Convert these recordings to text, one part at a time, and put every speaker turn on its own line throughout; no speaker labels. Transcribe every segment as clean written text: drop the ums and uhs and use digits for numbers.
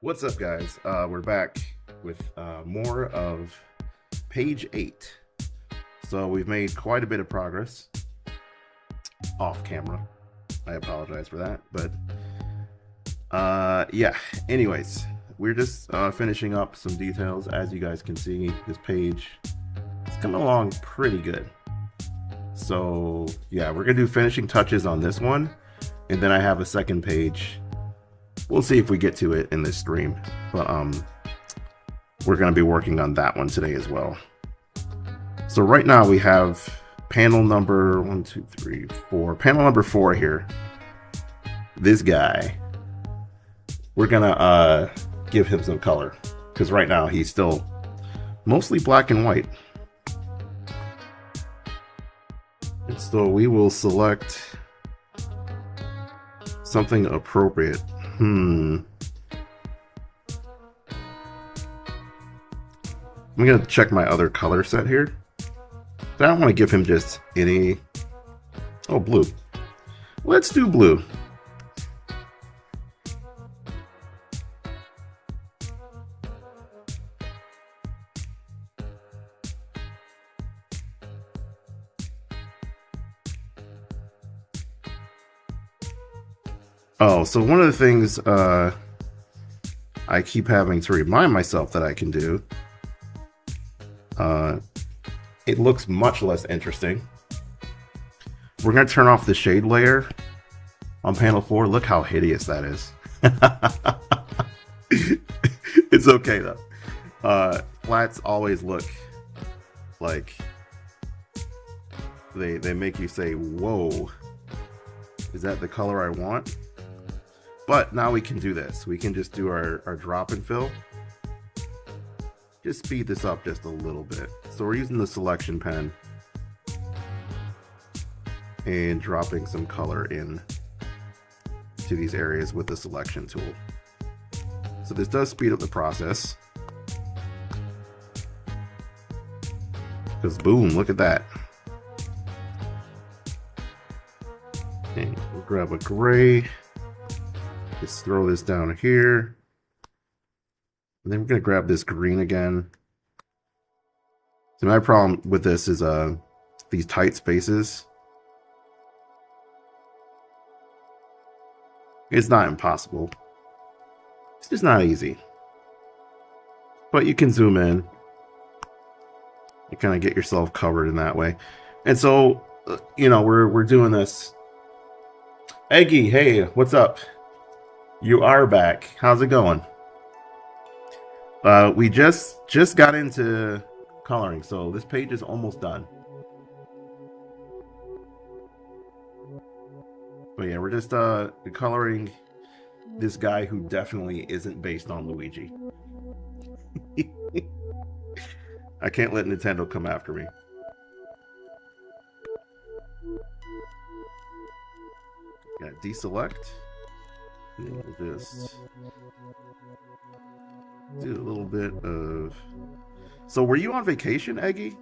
What's up, guys? We're back with more of page 8. So we've made quite a bit of progress off camera. I apologize for that, but yeah. Anyways, we're just finishing up some details. As you guys can see, this page is coming along pretty good. So yeah, we're gonna do finishing touches on this one, and then I have a second page. We'll see if we get to it in this stream, but we're going to be working on that one today as well. So right now we have panel number 1, 2, 3, 4. Panel number 4 here. This guy. We're going to give him some color, because right now he's still mostly black and white. And so we will select something appropriate. I'm gonna check my other color set here. I don't want to give him just any. Oh, blue. Let's do blue. Oh, so one of the things I keep having to remind myself that I can do, it looks much less interesting. We're going to turn off the shade layer on panel 4. Look how hideous that is. It's okay though. Flats always look like they make you say, whoa, is that the color I want? But now we can do this. We can just do our drop and fill. Just speed this up just a little bit. So we're using the selection pen and dropping some color in to these areas with the selection tool. So this does speed up the process. Because boom, look at that. And we'll grab a gray. Just throw this down here. And then we're going to grab this green again. So my problem with this is these tight spaces. It's not impossible. It's just not easy. But you can zoom in. You kind of get yourself covered in that way. And so, you know, we're doing this. Eggy, hey, what's up? You are back. How's it going? We just got into coloring, so this page is almost done. But yeah, we're just coloring this guy who definitely isn't based on Luigi. I can't let Nintendo come after me. Gotta deselect. And we'll just do a little bit of. So were you on vacation, Eggy?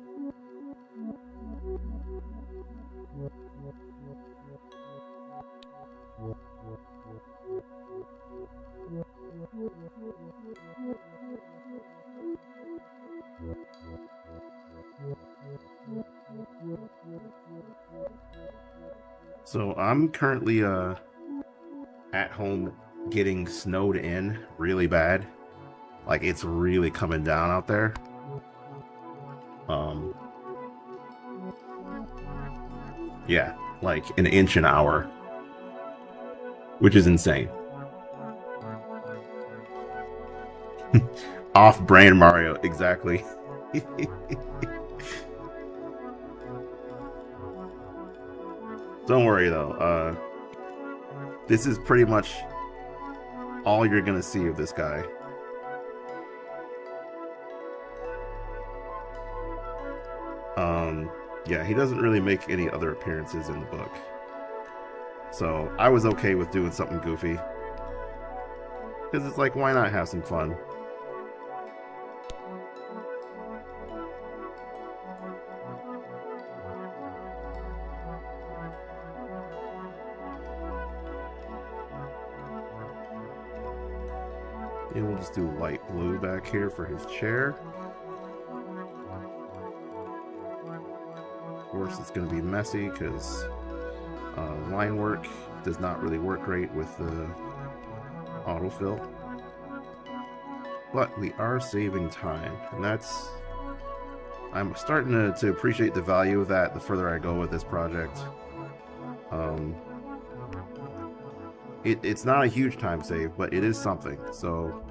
So I'm currently at home getting snowed in really bad. Like it's really coming down out there. Yeah, like an inch an hour, which is insane. Off-brand Mario, exactly. Don't worry though. This is pretty much all you're gonna see of this guy. Yeah, he doesn't really make any other appearances in the book. So I was okay with doing something goofy. Because it's like, why not have some fun? And we'll just do light blue back here for his chair. Of course, it's going to be messy because line work does not really work great with the autofill. But we are saving time, and that's... I'm starting to appreciate the value of that the further I go with this project. It's not a huge time save, but it is something. So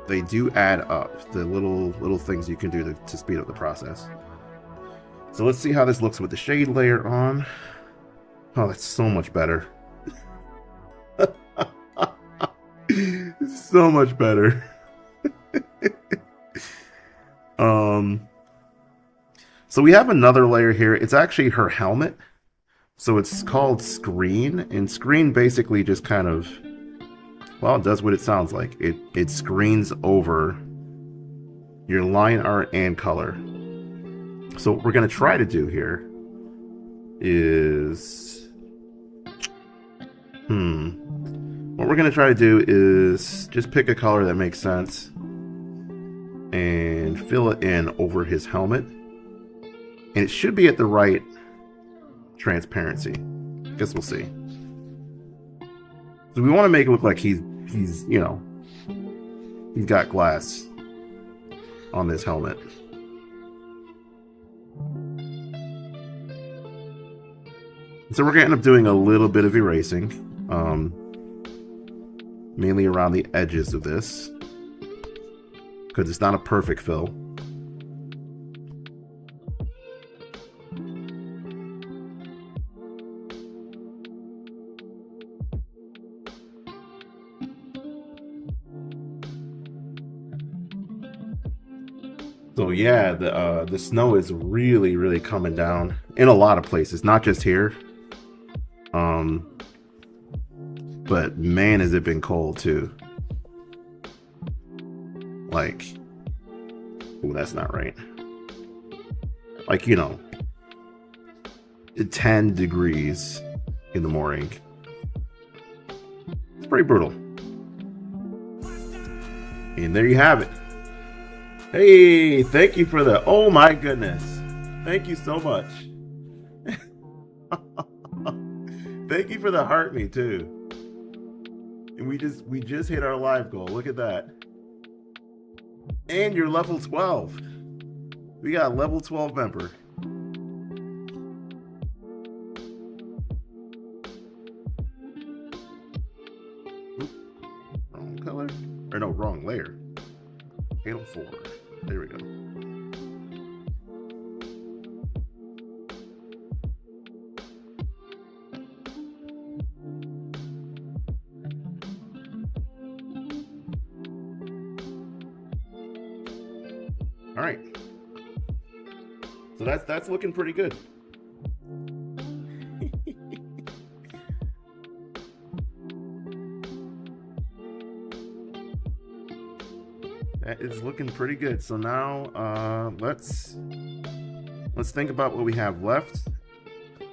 they do add up, the little things you can do to speed up the process. So let's see how this looks with the shade layer on. Oh, that's so much better. So much better. So we have another layer here. It's actually her helmet. So it's called Screen, and Screen basically just kind of, well, it does what it sounds like. It screens over your line art and color. So what we're going to try to do here is, what we're going to try to do is just pick a color that makes sense and fill it in over his helmet. And it should be at the right transparency. Guess we'll see. So we want to make it look like he's you know, he's got glass on this helmet. So we're going to end up doing a little bit of erasing, mainly around the edges of this, because it's not a perfect fill. So yeah, the snow is really coming down in a lot of places, not just here. But man, has it been cold too. Like, oh, that's not right. Like, you know, 10 degrees in the morning. It's pretty brutal. And there you have it. Hey, thank you for the, oh my goodness. Thank you so much. Thank you for the heart me too. And we just hit our live goal. Look at that. And you're level 12. We got a level 12 member. Oop, wrong color. Or no, wrong layer. Halo 4. There we go. All right. So that's looking pretty good. That is looking pretty good. So now let's think about what we have left.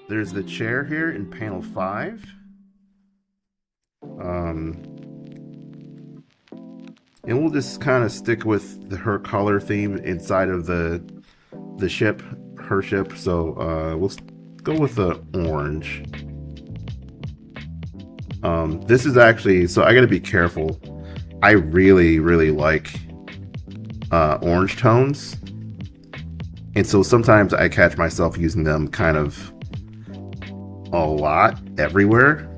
There's the chair here in panel 5. And we'll just kind of stick with her color theme inside of the ship, her ship. So we'll go with the orange. This is actually, so I gotta be careful. I really like orange tones. And so sometimes I catch myself using them kind of a lot everywhere.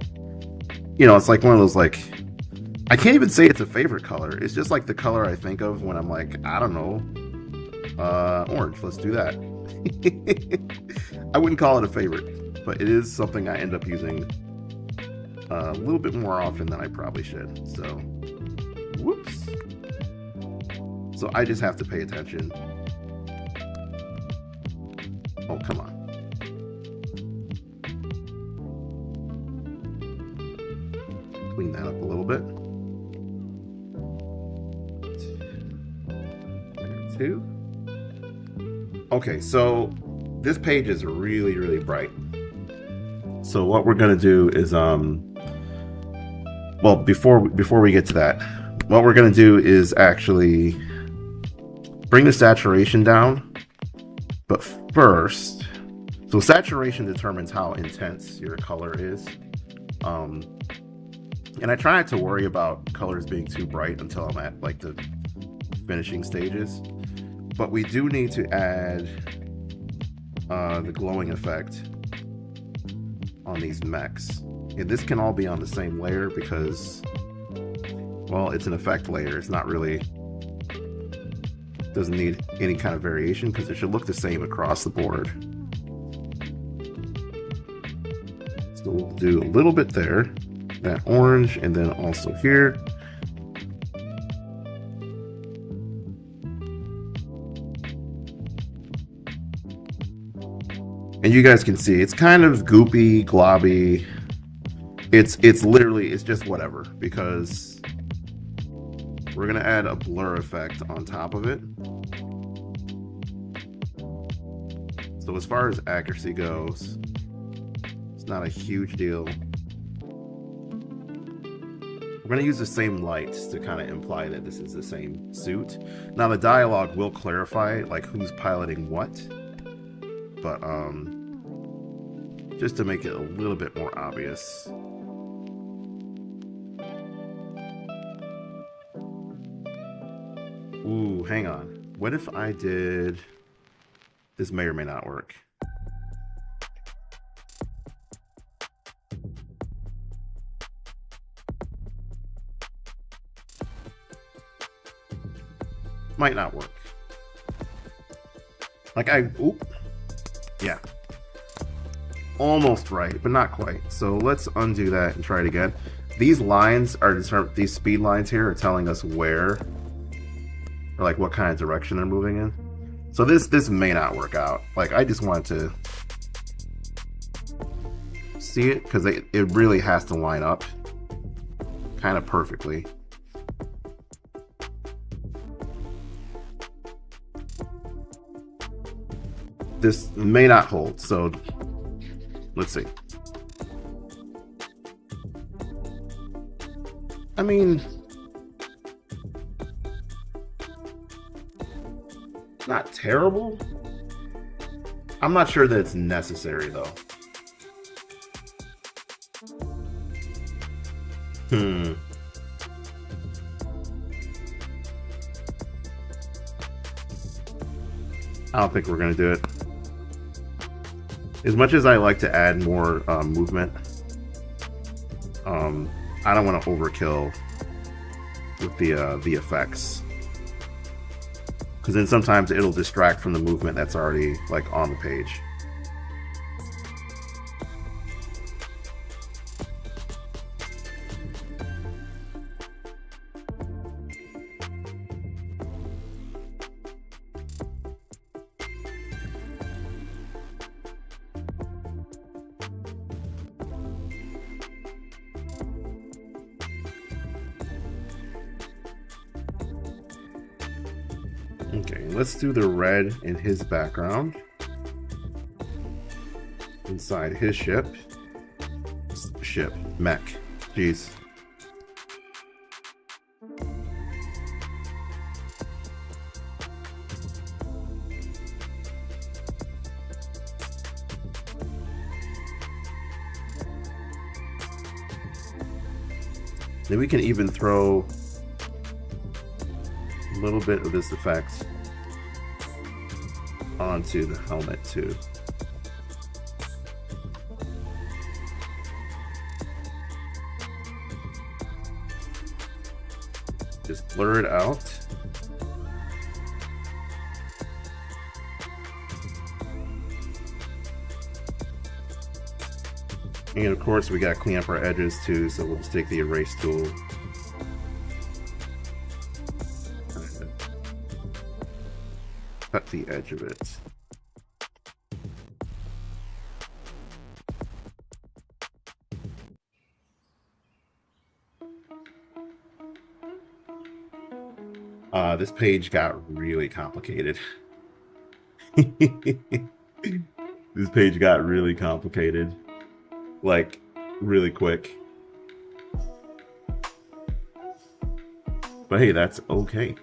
You know, it's like one of those, like, I can't even say it's a favorite color. It's just like the color I think of when I'm like, I don't know, orange, let's do that. I wouldn't call it a favorite, but it is something I end up using a little bit more often than I probably should. So, whoops. So I just have to pay attention. Oh, come on. Clean that up a little bit. There, 2. Okay, so this page is really bright. So what we're gonna do is well, before we get to that, what we're going to do is actually bring the saturation down. But first, so saturation determines how intense your color is. And I try not to worry about colors being too bright until I'm at like the finishing stages. But we do need to add the glowing effect on these mechs. And this can all be on the same layer because, well, it's an effect layer. It's not really, doesn't need any kind of variation because it should look the same across the board. So we'll do a little bit there, that orange, and then also here. And you guys can see it's kind of goopy, globby. It's literally, it's just whatever, because we're gonna add a blur effect on top of it. So as far as accuracy goes, it's not a huge deal. We're gonna use the same lights to kind of imply that this is the same suit. Now the dialogue will clarify like who's piloting what, but just to make it a little bit more obvious. Ooh, hang on. What if I did... This may or may not work. Might not work. Like yeah. Almost right, but not quite. So let's undo that and try it again. These lines are these speed lines here are telling us where, or like what kind of direction they're moving in. So this may not work out. Like I just wanted to see it because it really has to line up kind of perfectly. This may not hold, so let's see. I mean, not terrible. I'm not sure that it's necessary though. I don't think we're gonna do it. As much as I like to add more movement, I don't want to overkill with the effects, because then sometimes it'll distract from the movement that's already like on the page. Okay, let's do the red in his background. Inside his ship. Mech. Jeez. Then we can even throw a little bit of this effect onto the helmet too. Just blur it out. And of course we gotta clean up our edges too, so we'll just take the erase tool. Cut the edge of it. This page got really complicated. This page got really complicated. Like, really quick. But hey, that's okay.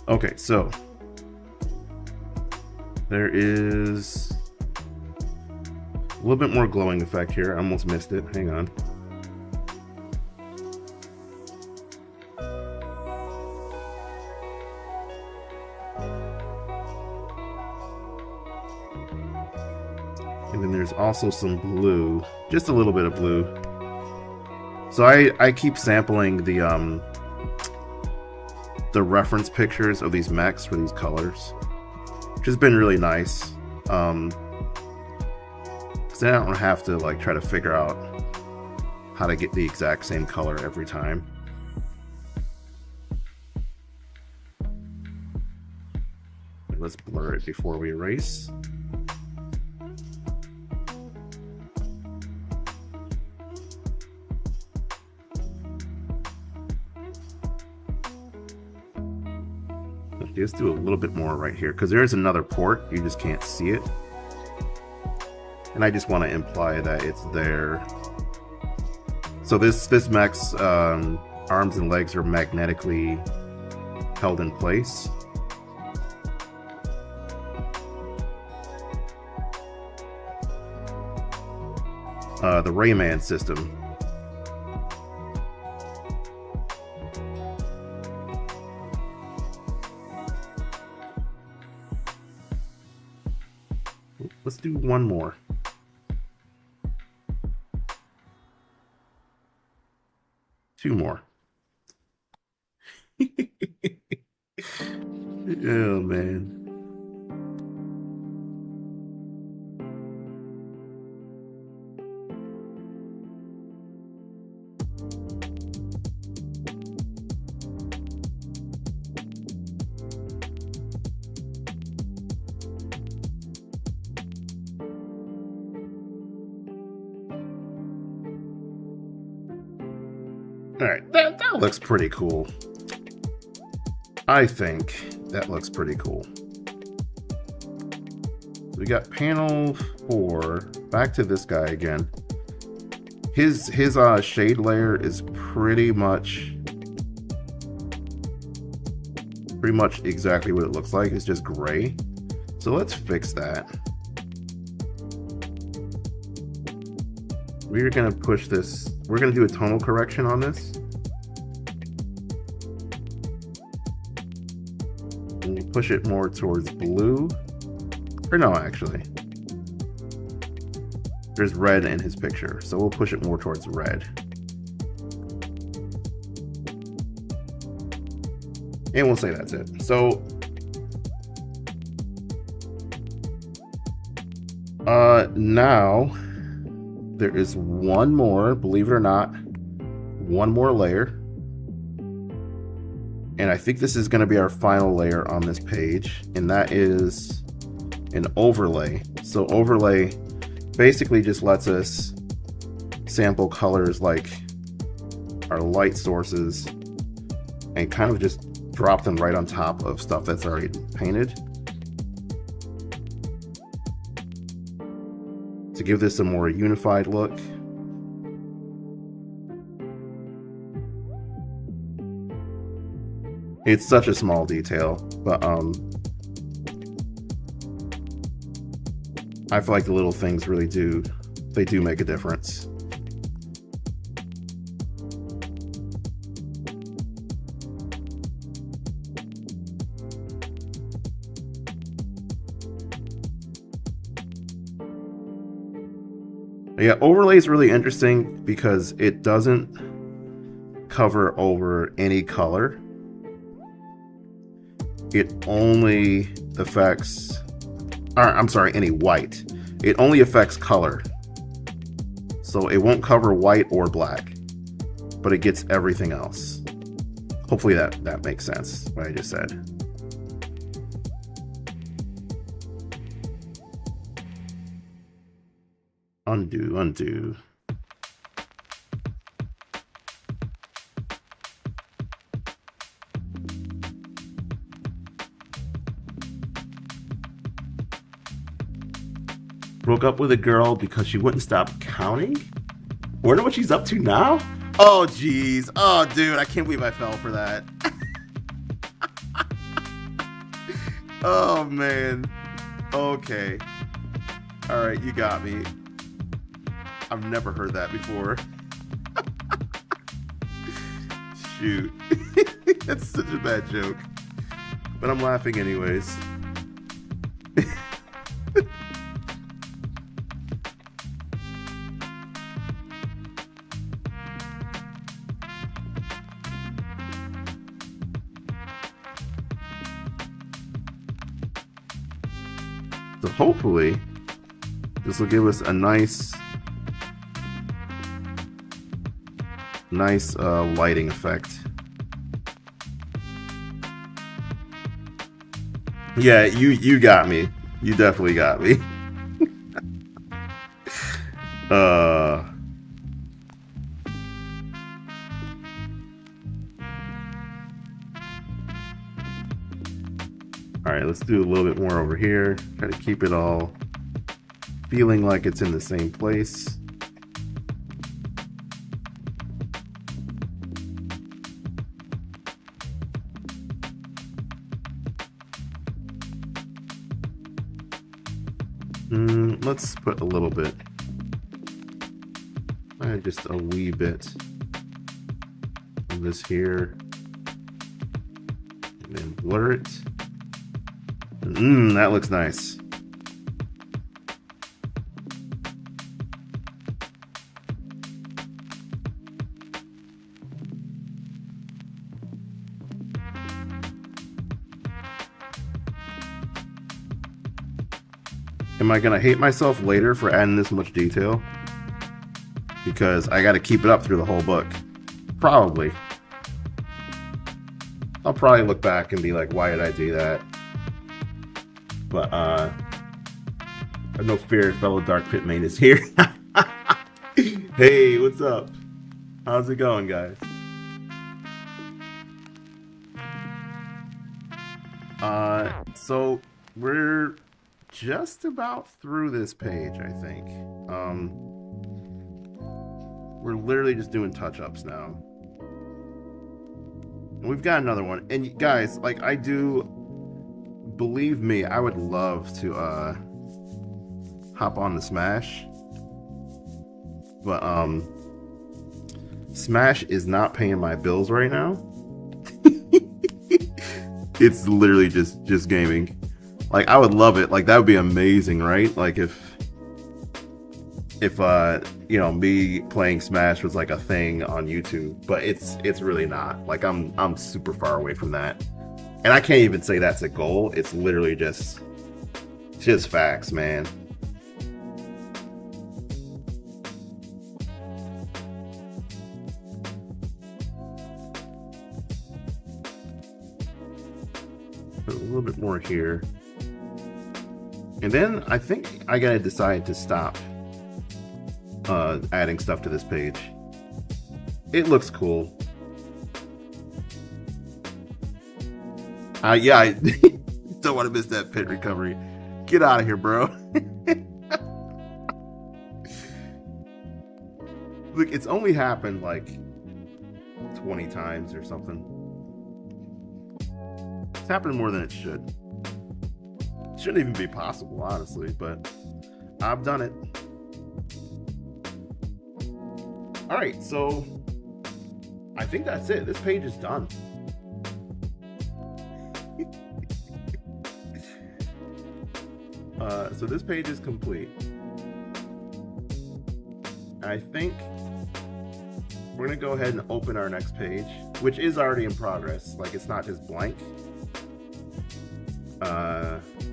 Okay, so there is a little bit more glowing effect here. I almost missed it. Hang on. And then there's also some blue, just a little bit of blue. So I keep sampling the reference pictures of these mechs for these colors, which has been really nice. Because then I don't have to like try to figure out how to get the exact same color every time. Let's blur it before we erase. Just do a little bit more right here because there is another port, you just can't see it, and I just want to imply that it's there. So this mech's arms and legs are magnetically held in place. The Rayman system. Let's do one more. Two more. Oh, man. Alright, that looks pretty cool. I think that looks pretty cool. We got panel 4. Back to this guy again. His shade layer is pretty much exactly what it looks like. It's just gray. So let's fix that. We're gonna push this. We're gonna do a tonal correction on this. And we'll push it more towards blue. Or no, actually. There's red in his picture, so we'll push it more towards red. And we'll say that's it. So now there is one more, believe it or not, one more layer. And I think this is going to be our final layer on this page, and that is an overlay. So overlay basically just lets us sample colors like our light sources and kind of just drop them right on top of stuff that's already painted to give this a more unified look. It's such a small detail, but I feel like the little things really do make a difference. Yeah, overlay is really interesting because it doesn't cover over any color. It only affects, I'm sorry, any white. It only affects color. So it won't cover white or black, but it gets everything else. Hopefully that makes sense, what I just said. Undo, undo. Broke up with a girl because she wouldn't stop counting. Wonder what she's up to now? Oh, jeez. Oh, dude, I can't believe I fell for that. Oh, man. Okay. All right, you got me. I've never heard that before. Shoot. That's such a bad joke. But I'm laughing anyways. So hopefully this will give us a nice lighting effect. Yeah, you got me. You definitely got me. All right, let's do a little bit more over here. Try to keep it all feeling like it's in the same place. Let's put a little bit, just a wee bit of this here, and then blur it. That looks nice. Am I gonna hate myself later for adding this much detail? Because I gotta keep it up through the whole book. Probably. I'll probably look back and be like, why did I do that? But no fear, fellow Dark Pit Main is here. Hey, what's up? How's it going, guys? So we're just about through this page, I think. We're literally just doing touch-ups now. And we've got another one. And guys, like, I do, believe me, I would love to hop on the Smash. But Smash is not paying my bills right now. It's literally just gaming. Like, I would love it. Like, that would be amazing, right? Like, if you know, me playing Smash was like a thing on YouTube, but it's really not. Like, I'm super far away from that, and I can't even say that's a goal. It's literally just facts, man. Put a little bit more here. And then I think I gotta decide to stop adding stuff to this page. It looks cool. Yeah, I don't want to miss that pit recovery. Get out of here, bro. Look, it's only happened like 20 times or something. It's happened more than it should. Shouldn't even be possible, honestly, but I've done it. All right, so I think that's it. This page is done. So this page is complete. I think we're gonna go ahead and open our next page, which is already in progress. Like, it's not just blank.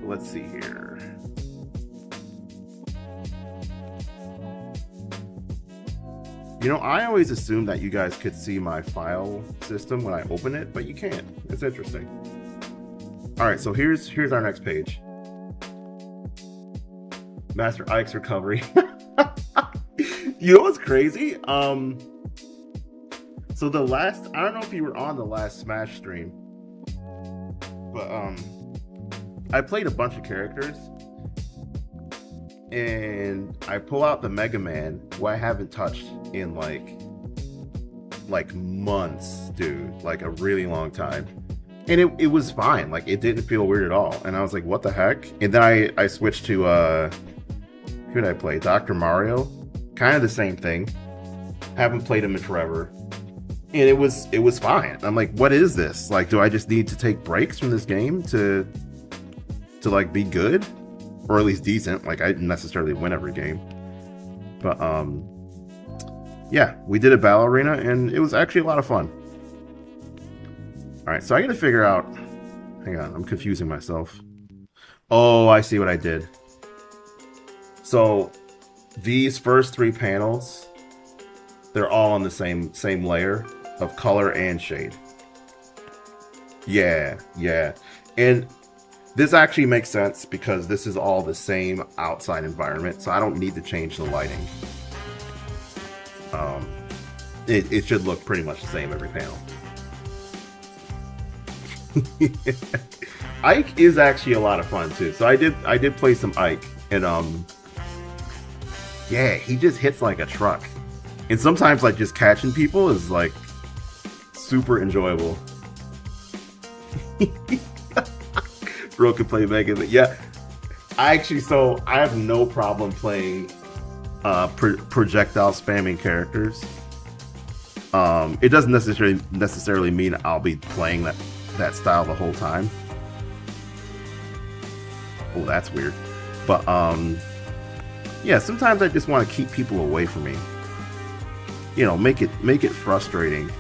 Let's see here. You know, I always assumed that you guys could see my file system when I open it, but you can't. It's interesting. All right, so here's our next page. Master Ike's recovery. You know what's crazy? So the last, I don't know if you were on the last Smash stream, but I played a bunch of characters, and I pull out the Mega Man, who I haven't touched in like months, dude, like a really long time. And it was fine. Like, it didn't feel weird at all. And I was like, what the heck? And then I switched to who did I play? Dr. Mario. Kind of the same thing. Haven't played him in forever. And it was fine. I'm like, what is this? Like, do I just need to take breaks from this game to like be good? Or at least decent. Like, I didn't necessarily win every game. But yeah, we did a battle arena and it was actually a lot of fun. Alright, so I gotta figure out... Hang on, I'm confusing myself. Oh, I see what I did. So, these first 3 panels, they're all on the same layer of color and shade. Yeah. And this actually makes sense because this is all the same outside environment, so I don't need to change the lighting. It should look pretty much the same every panel. Ike is actually a lot of fun too. So I did play some Ike, and yeah, he just hits like a truck. And sometimes like just catching people is like super enjoyable. Bro can play Mega Man. Yeah, I have no problem playing projectile spamming characters. It doesn't necessarily mean I'll be playing that style the whole time. Oh, that's weird. But yeah, sometimes I just want to keep people away from me. You know, make it frustrating.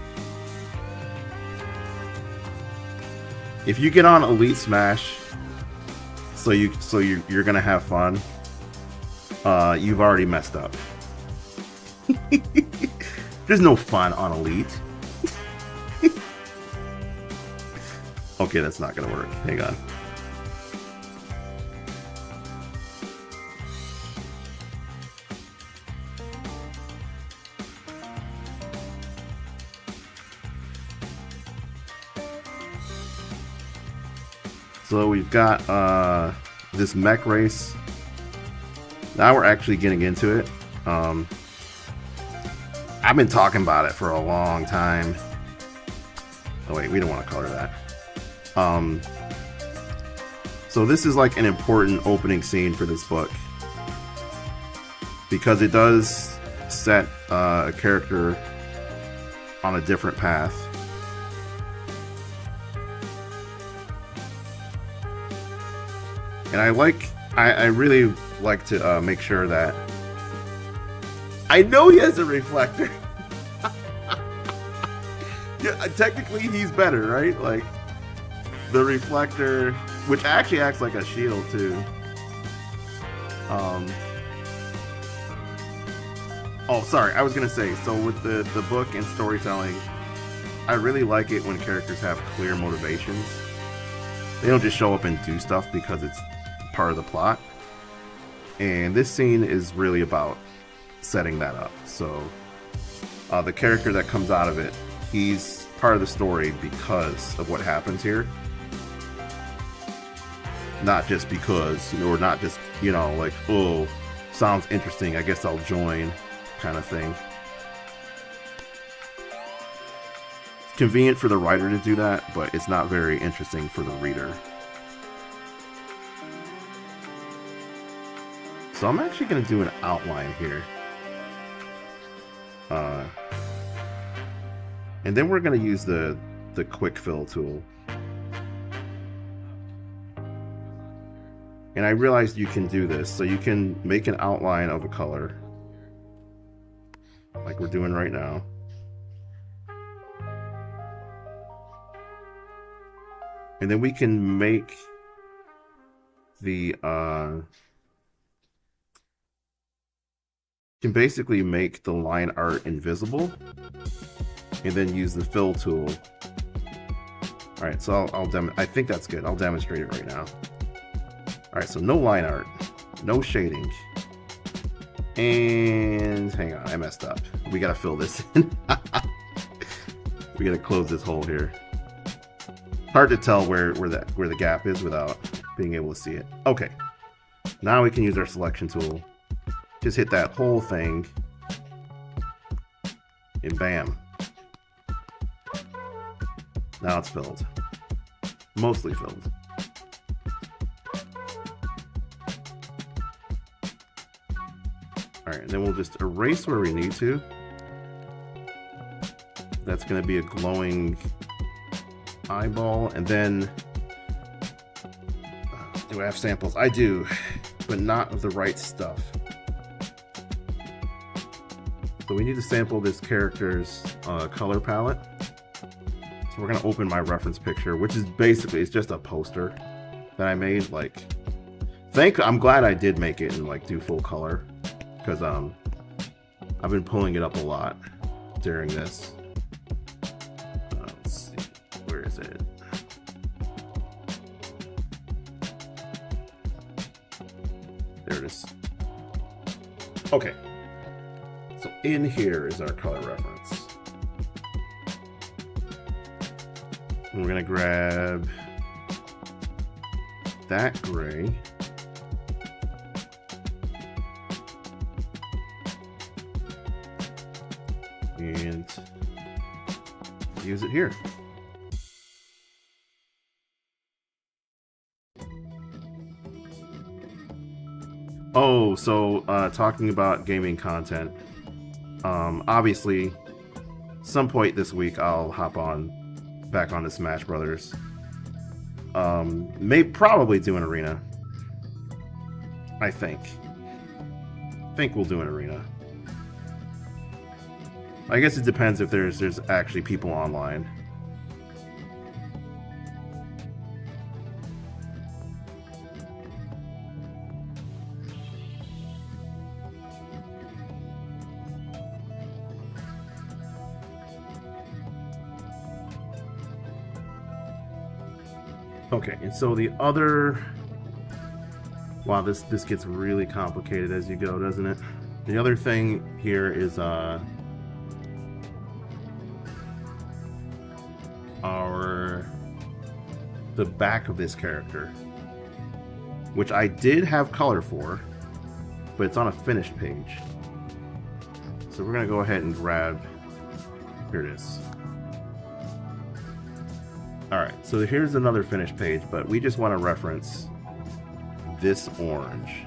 If you get on Elite Smash, so you're gonna have fun, you've already messed up. There's no fun on Elite. Okay, that's not gonna work. Hang on. So we've got this mech race. Now we're actually getting into it. I've been talking about it for a long time. Oh wait, we don't want to color that. So this is like an important opening scene for this book, because it does set a character on a different path. And I really like to make sure that I know he has a reflector. Yeah, technically he's better, right? Like, the reflector, which actually acts like a shield too. Oh, sorry, I was gonna say, so with the book and storytelling, I really like it when characters have clear motivations. They don't just show up and do stuff because it's part of the plot. And this scene is really about setting that up. So the character that comes out of it, he's part of the story because of what happens here. Not just because, or not just, you know, like, oh, sounds interesting, I guess I'll join, kind of thing. It's convenient for the writer to do that, but it's not very interesting for the reader. So I'm actually going to do an outline here. And then we're going to use the quick fill tool. And I realized you can do this. So you can make an outline of a color, like we're doing right now. And then we can make the can basically make the line art invisible, and then use the fill tool. All right, so I think that's good. I'll demonstrate it right now. All right, so no line art, no shading, and hang on, I messed up. We gotta fill this in. We gotta close this hole here. Hard to tell where the gap is without being able to see it. Okay. Now we can use our selection tool. Just hit that whole thing. And bam. Now it's filled. Mostly filled. Alright, and then we'll just erase where we need to. That's going to be a glowing eyeball. And then, do I have samples? I do, but not of the right stuff. So we need to sample this character's color palette. So we're going to open my reference picture, which is basically, it's just a poster that I made. Like, I'm glad I did make it and like do full color, because I've been pulling it up a lot during this. Let's see, where is it? There it is. Okay. So in here is our color reference. And we're gonna grab that gray. And use it here. Oh, so talking about gaming content. Obviously, some point this week I'll hop back onto Smash Brothers. Probably do an arena. I think we'll do an arena. I guess it depends if there's actually people online. Okay, and so the other... Wow, this gets really complicated as you go, doesn't it? The other thing here is the back of this character, which I did have color for, but it's on a finished page. So we're gonna go ahead and grab, here it is. Alright, so here's another finished page, but we just want to reference this orange.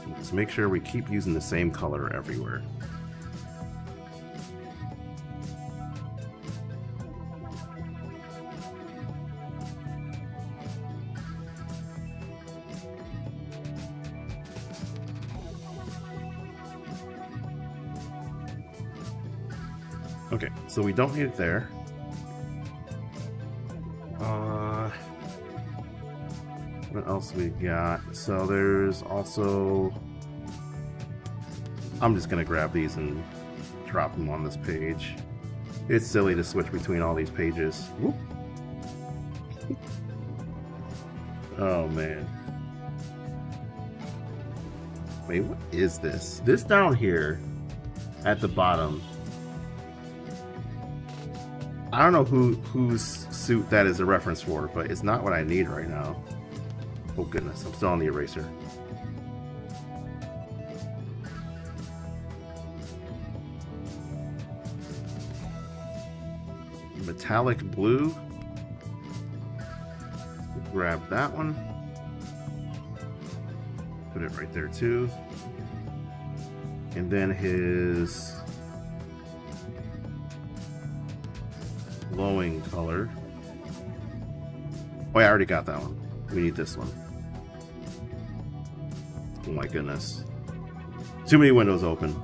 Let's make sure we keep using the same color everywhere. Okay, so we don't need it there. What else we got? So there's also... I'm just gonna grab these and drop them on this page. It's silly to switch between all these pages. Whoop. Oh man. Wait, what is this? This down here at the bottom, I don't know whose suit that is a reference for, but it's not what I need right now. Oh goodness, I'm still on the eraser. Metallic blue. Grab that one. Put it right there too. And then his glowing color. Oh, I already got that one. We need this one. Oh my goodness. Too many windows open.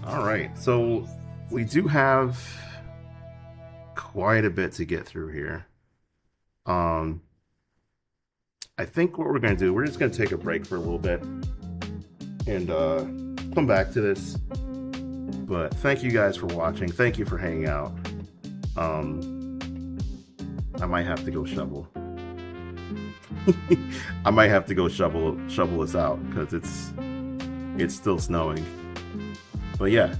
Alright, so we do have quite a bit to get through here. I think what we're going to do, we're just going to take a break for a little bit and come back to this. But thank you guys for watching. Thank you for hanging out. I might have to go shovel. I might have to go shovel this out because it's still snowing. But yeah,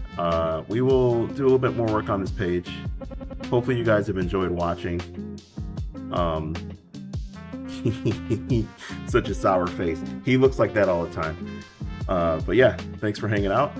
we will do a little bit more work on this page. Hopefully you guys have enjoyed watching. Such a sour face. He looks like that all the time. But yeah, thanks for hanging out.